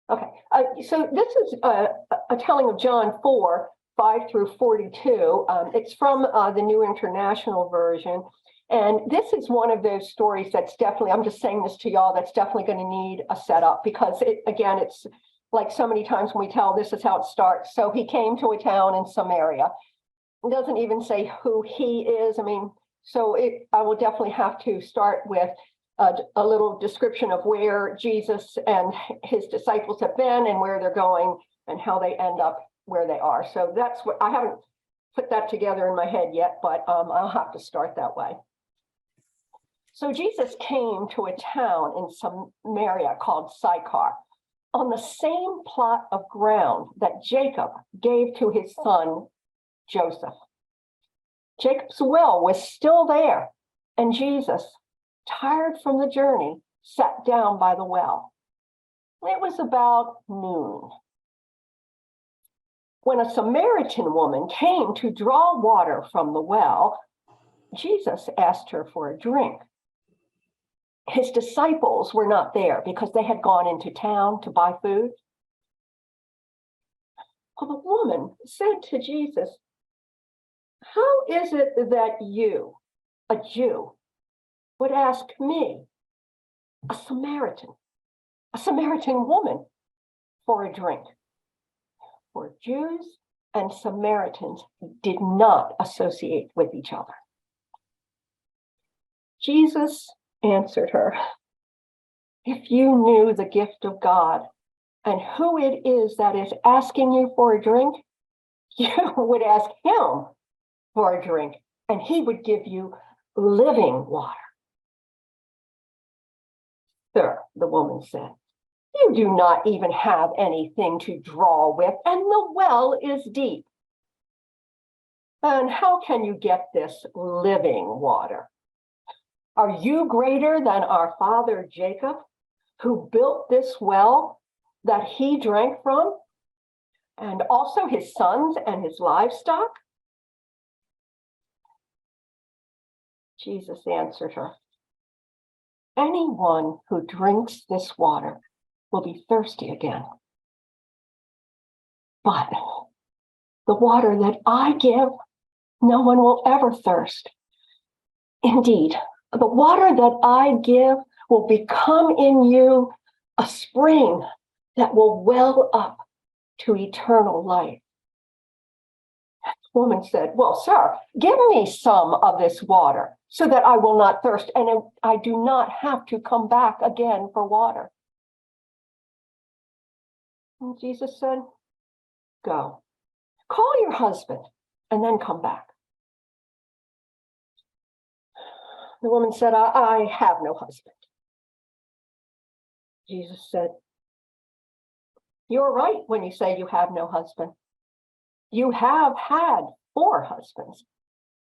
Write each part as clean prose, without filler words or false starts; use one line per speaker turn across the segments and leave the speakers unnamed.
Okay, so this is a telling of John 4, 5 through 42. It's from the New International Version. And this is one of those stories that's definitely, I'm just saying this to y'all, that's definitely going to need a setup because again, it's like so many times when we tell this is how it starts. So he came to a town in Samaria. It doesn't even say who he is. I mean, so I will definitely have to start with a little description of where Jesus and his disciples have been and where they're going and how they end up where they are. So that's what I haven't put that together in my head yet, but I'll have to start that way. So Jesus came to a town in Samaria called Sychar, on the same plot of ground that Jacob gave to his son Joseph. Jacob's well was still there, and Jesus, tired from the journey, sat down by the well. It was about noon. When a Samaritan woman came to draw water from the well, Jesus asked her for a drink. His disciples were not there because they had gone into town to buy food. Well, the woman said to Jesus, "How is it that you, a Jew, would ask me, a Samaritan woman, for a drink?" For Jews and Samaritans did not associate with each other. Jesus answered her, "If you knew the gift of God and who it is that is asking you for a drink, you would ask him for a drink, and he would give you living water." "Sir," the woman said, "you do not even have anything to draw with, and the well is deep. And how can you get this living water? Are you greater than our father Jacob, who built this well that he drank from, and also his sons and his livestock?" Jesus answered her, "Anyone who drinks this water will be thirsty again. But the water that I give, no one will ever thirst. Indeed, the water that I give will become in you a spring that will well up to eternal life." The woman said, "Well, sir, give me some of this water so that I will not thirst and I do not have to come back again for water." And Jesus said, "Go, call your husband and then come back." The woman said, I have no husband." Jesus said, "You're right when you say you have no husband. You have had 4 husbands,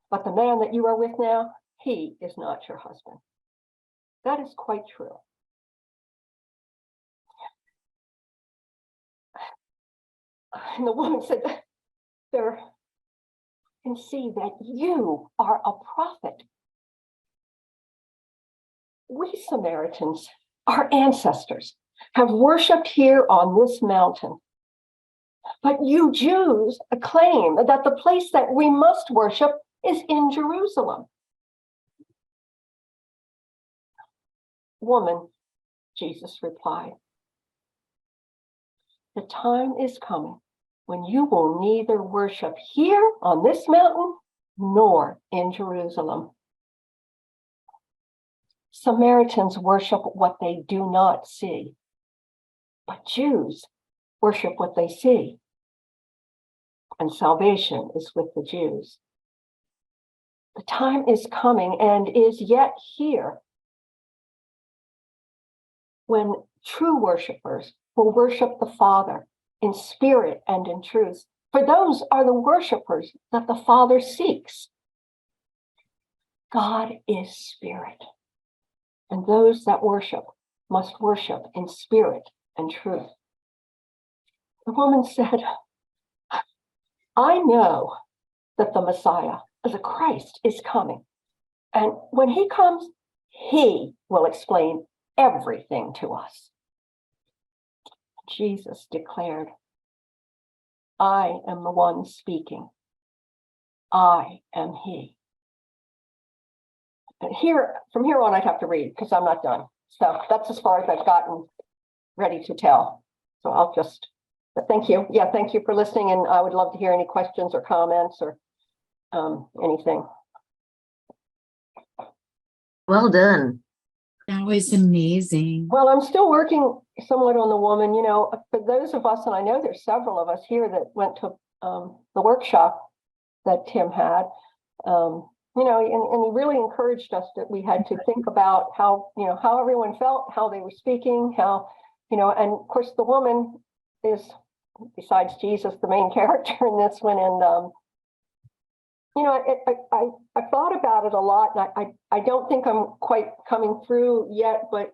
but the man that you are with now, he is not your husband. That is quite true." And the woman said, "Sir, I can see that you are a prophet. We Samaritans, our ancestors, have worshipped here on this mountain. But you Jews claim that the place that we must worship is in Jerusalem." "Woman," Jesus replied, "the time is coming when you will neither worship here on this mountain nor in Jerusalem. Samaritans worship what they do not see, but Jews worship what they see, and salvation is with the Jews. The time is coming and is yet here when true worshipers will worship the Father in spirit and in truth, for those are the worshipers that the Father seeks. God is spirit, and those that worship must worship in spirit and truth." The woman said, "I know that the Messiah, the Christ, is coming. And when he comes, he will explain everything to us." Jesus declared, I am the one speaking. I am he. And from here on, I'd have to read because I'm not done. So that's as far as I've gotten ready to tell. So but thank you. Yeah, thank you for listening. And I would love to hear any questions or comments or anything.
Well done.
That was amazing.
Well, I'm still working somewhat on the woman, for those of us, and I know there's several of us here that went to the workshop that Tim had, and he really encouraged us that we had to think about how everyone felt, how they were speaking, how, and of course the woman is, besides Jesus, the main character in this one. And, I thought about it a lot, and I don't think I'm quite coming through yet, but